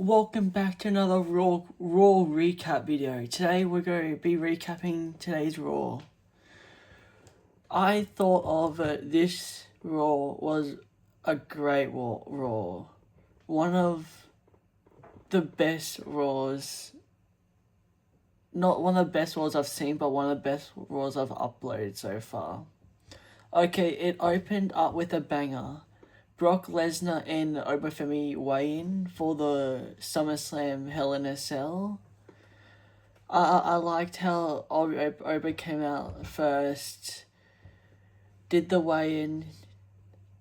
Welcome back to another Raw recap video. Today we're going to be recapping today's Raw. I thought of this Raw was a great Raw. One of the best Raws. Not one of the best Raws I've seen, but one of the best Raws I've uploaded so far. Okay, it opened up with a banger. Brock Lesnar and Obafemi weigh-in for the SummerSlam Hell in a Cell. I liked how Oba came out first, did the weigh-in,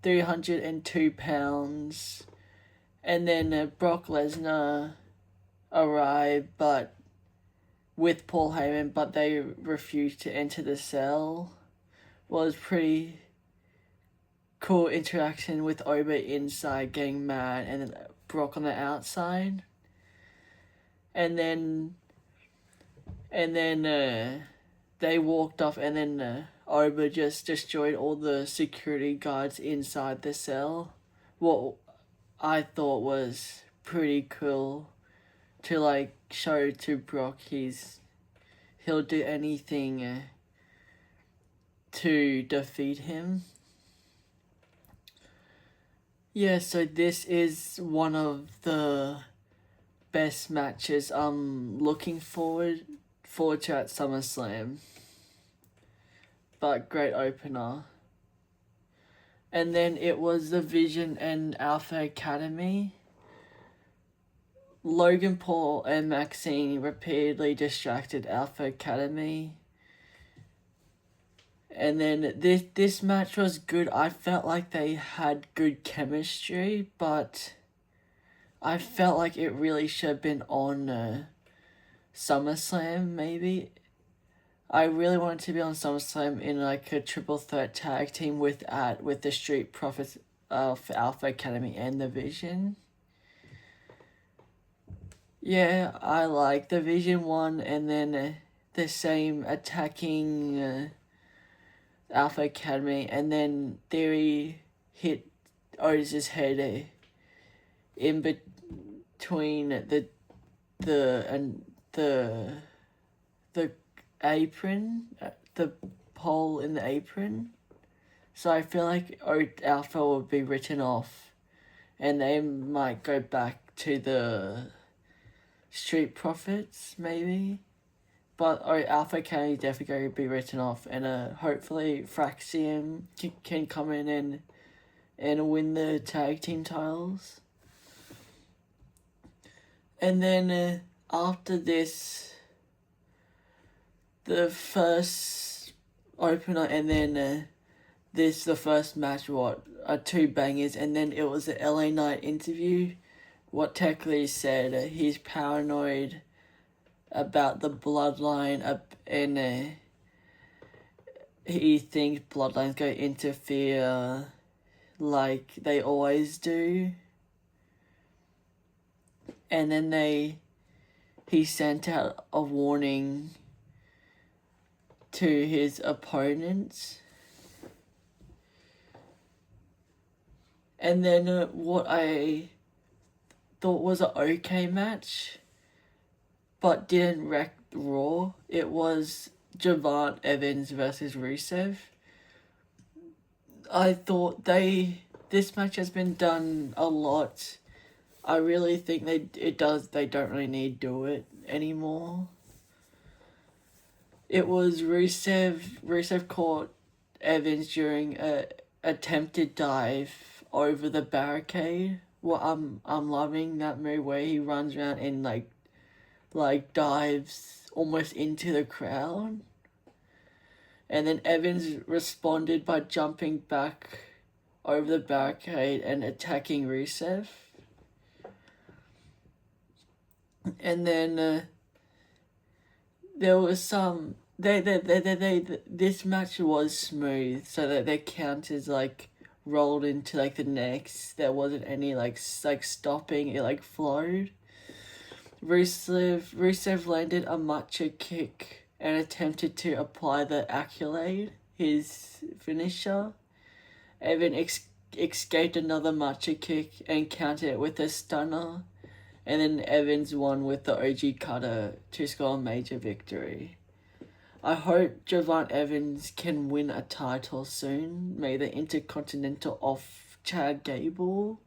302 pounds, and then Brock Lesnar arrived, but with Paul Heyman, but they refused to enter the cell. Was pretty cool interaction with Oba inside getting mad and then Brock on the outside. And then they walked off and then Oba just destroyed all the security guards inside the cell. What I thought was pretty cool to show to Brock he'll do anything to defeat him. Yeah, so this is one of the best matches I'm looking forward to at SummerSlam. But great opener. And then it was the Vision and Alpha Academy. Logan Paul and Maxine repeatedly distracted Alpha Academy. And then this match was good. I felt like they had good chemistry, but I felt like it really should have been on SummerSlam, maybe. I really wanted to be on SummerSlam in a triple threat tag team with the Street Profits of Alpha Academy and the Vision. Yeah, I like the Vision one, and then the same attacking Alpha Academy, and then Theory hit Otis's head in between the apron, the pole in the apron. So I feel like Alpha will be written off, and they might go back to the Street Profits, maybe. But Alpha Academy definitely going to be written off, and hopefully Fraxium can come in and win the tag team titles. And then after this, the first opener, and then the first match, two bangers, and then it was the LA Knight interview. What technically said he's paranoid about the bloodline, and he thinks bloodlines go interfere like they always do. And then he sent out a warning to his opponents. And then what I thought was an okay match, but didn't wreck Raw, it was Javante Evans versus Rusev. I thought this match has been done a lot. I really think they don't really need to do it anymore. It was Rusev caught Evans during a attempted dive over the barricade. Well, I'm loving that move where he runs around and dives almost into the crowd. And then Evans responded by jumping back over the barricade and attacking Rusev. And then there was some this match was smooth, so that their counters rolled into the next. There wasn't any stopping, it flowed. Rusev landed a matcha kick and attempted to apply the accolade, his finisher. Evan escaped another matcha kick and countered it with a stunner. and then Evans won with the OG cutter to score a major victory. I hope Javante Evans can win a title soon, maybe the Intercontinental off Chad Gable,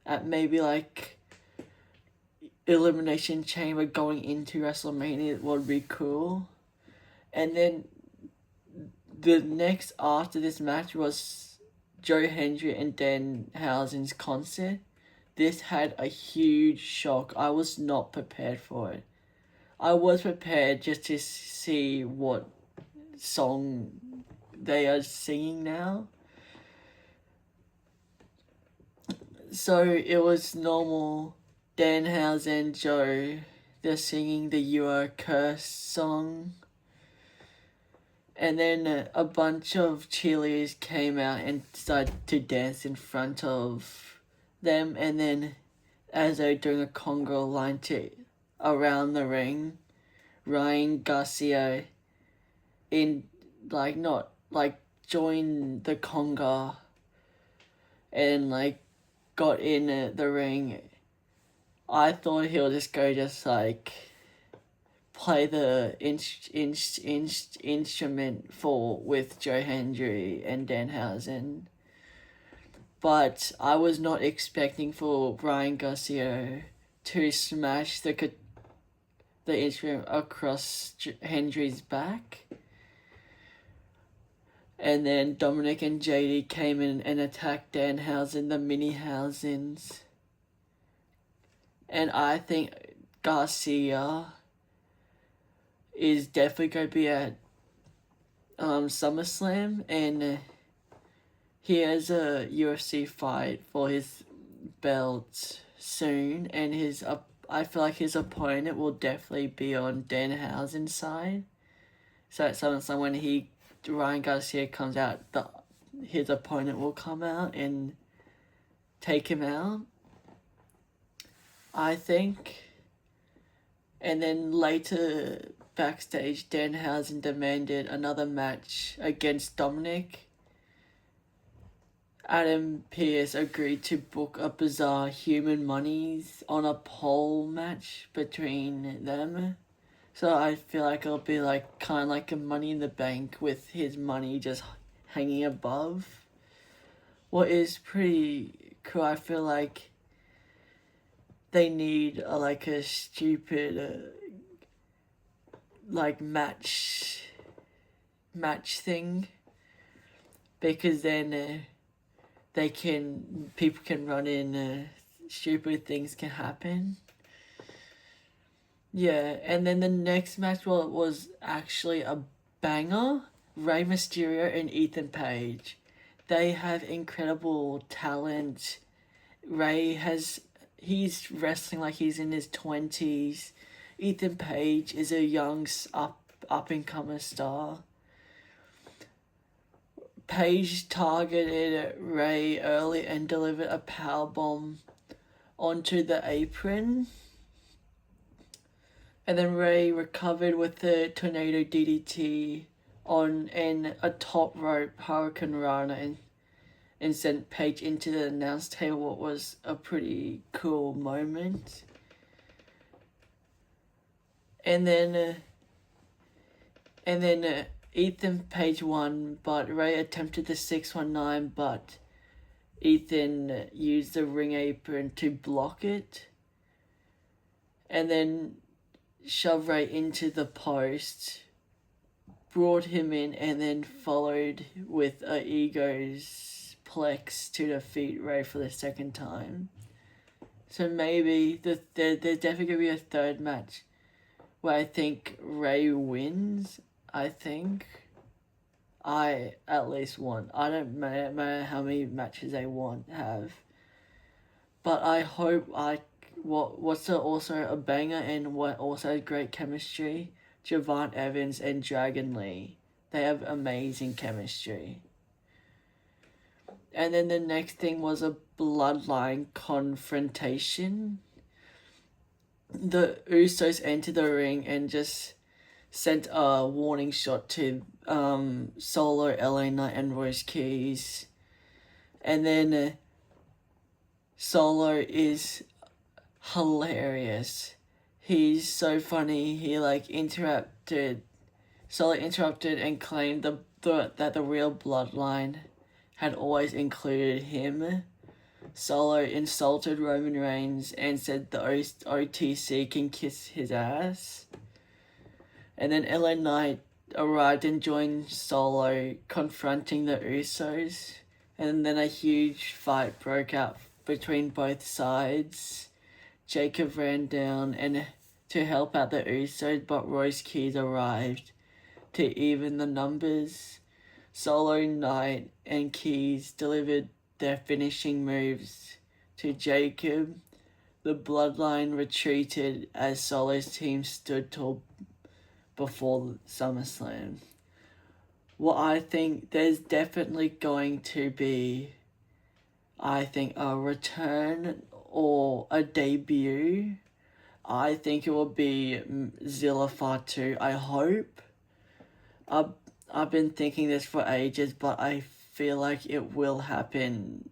at maybe like Elimination Chamber going into WrestleMania would be cool. And then the next after this match was Joe Hendry and Danhausen's concert. This had a huge shock. I was not prepared for it. I was prepared just to see what song they are singing now. So it was normal. Danhausen, Joe, they're singing the You Are Cursed song. And then a bunch of cheerleaders came out and started to dance in front of them. And then as they were doing a conga line to around the ring, Ryan Garcia joined the conga and like got in the ring. I thought he'll just go play the instrument with Joe Hendry and Danhausen. But I was not expecting for Ryan Garcia to smash the instrument across Hendry's back. And then Dominic and JD came in and attacked Danhausen, the Mini-Hausens. And I think Garcia is definitely going to be at SummerSlam, and he has a UFC fight for his belt soon, and I feel like his opponent will definitely be on Danhausen's side. So at SummerSlam, when Ryan Garcia comes out, his opponent will come out and take him out, I think. And then later backstage, Danhausen demanded another match against Dominic. Adam Pearce agreed to book a bizarre Human Monies on a pole match between them. So I feel like it'll be kind of like a Money in the Bank with his money just hanging above. What is pretty cool, I feel like they need a stupid match thing, because then people can run in, stupid things can happen. Yeah, and then the next match was actually a banger. Rey Mysterio and Ethan Page. They have incredible talent. He's wrestling like he's in his 20s. Ethan Page is a young up-and-coming star. Page targeted Rey early and delivered a powerbomb onto the apron. And then Rey recovered with the tornado DDT on a top rope Hurricane Rana and sent Page into the announce table. What was a pretty cool moment. And then Ethan Page won, but Rey attempted the 619, but Ethan used the ring apron to block it. And then shoved Rey into the post, brought him in, and then followed with a Ego's Plex to defeat Rey for the second time. So maybe there's definitely going to be a third match where I think Rey wins. I think I at least want. I don't matter how many matches they have, but I hope what's also a banger and what also has great chemistry. Javante Evans and Dragon Lee, they have amazing chemistry. And then the next thing was a bloodline confrontation. The Usos entered the ring and just sent a warning shot to Solo, LA Knight, and Royce Keys. And then Solo is hilarious. He's so funny. He Solo interrupted and claimed that the real bloodline had always included him. Solo insulted Roman Reigns and said the OTC can kiss his ass. And then LA Knight arrived and joined Solo, confronting the Usos. And then a huge fight broke out between both sides. Jacob ran down and to help out the Usos, but Royce Keys arrived to even the numbers. Solo, Knight, and Keys delivered their finishing moves to Jacob. The Bloodline retreated as Solo's team stood tall before SummerSlam. Well, I think there's definitely going to be, a return or a debut. I think it will be Zilla Fatu. I hope. I've been thinking this for ages, but I feel like it will happen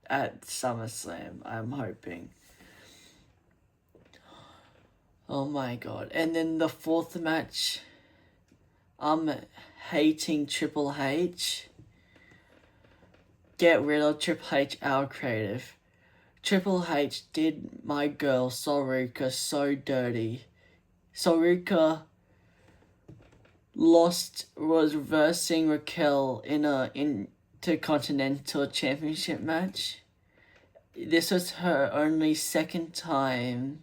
at SummerSlam. I'm hoping. Oh my god. And then the fourth match, I'm hating Triple H. Get rid of Triple H, our creative. Triple H did my girl Saruka so dirty. Saruka was versing Raquel in a Intercontinental Championship match. This was her only second time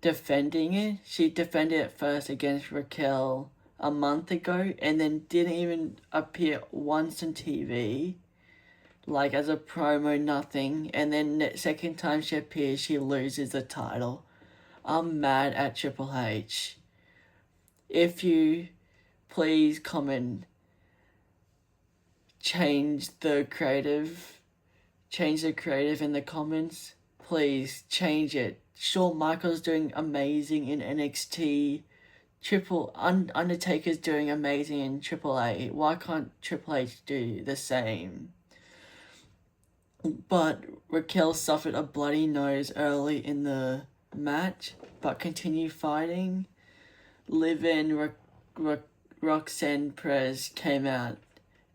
defending it. She defended it first against Raquel a month ago and then didn't even appear once on TV, like as a promo, nothing. And then the second time she appears, she loses the title. I'm mad at Triple H. If you please comment, change the creative in the comments. Please change it. Shawn Michaels doing amazing in NXT. Undertaker's doing amazing in AAA. Why can't Triple H do the same? But Raquel suffered a bloody nose early in the match, but continued fighting. Liv and Roxanne Perez came out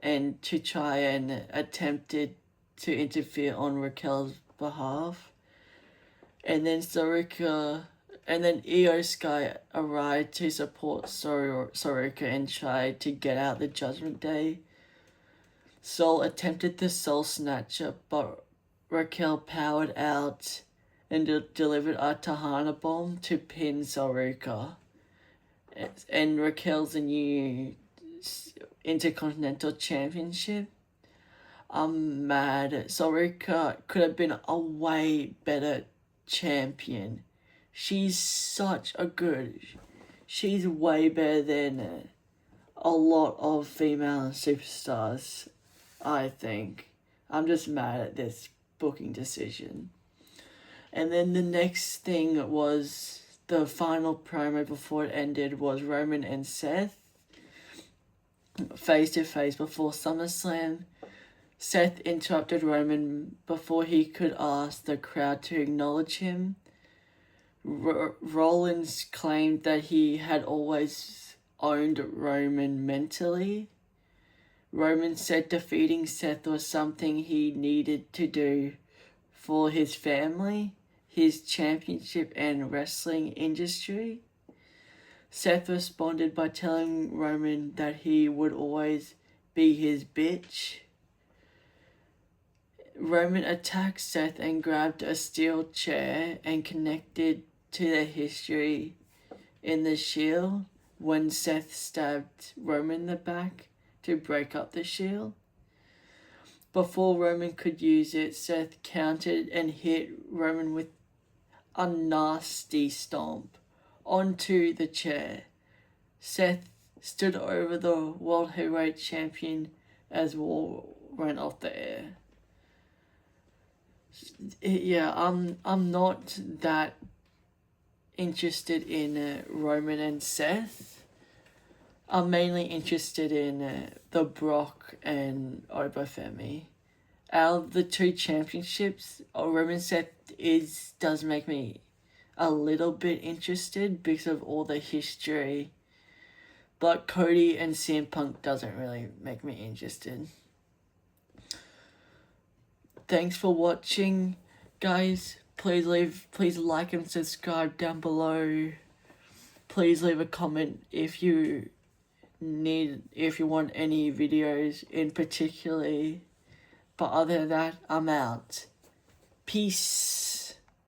and to try and attempted to interfere on Raquel's behalf. And then Io Sky arrived to support Saruka and tried to get out the Judgment Day. Sol attempted the Soul Snatcher, but Raquel powered out and delivered a Tahana Bomb to pin Saruka. And Raquel's a new Intercontinental Championship. I'm mad. Saruka could have been a way better champion. She's way better than a lot of female superstars, I think. I'm just mad at this booking decision. And then the next thing was the final promo before it ended was Roman and Seth face to face before SummerSlam. Seth interrupted Roman before he could ask the crowd to acknowledge him. Rollins claimed that he had always owned Roman mentally. Roman said defeating Seth was something he needed to do for his family, his championship, and wrestling industry. Seth responded by telling Roman that he would always be his bitch. Roman attacked Seth and grabbed a steel chair and connected to the history in the Shield when Seth stabbed Roman in the back to break up the Shield. Before Roman could use it, Seth countered and hit Roman with a nasty stomp onto the chair. Seth stood over the World Heavyweight Champion as War went off the air. Yeah, I'm not that interested in Roman and Seth. I'm mainly interested in the Brock and Obafemi. Out of the two championships, Roman Seth does make me a little bit interested because of all the history. But Cody and CM Punk doesn't really make me interested. Thanks for watching, guys. Please like and subscribe down below. Please leave a comment if you want any videos in particular. But other than that, I'm out. Peace.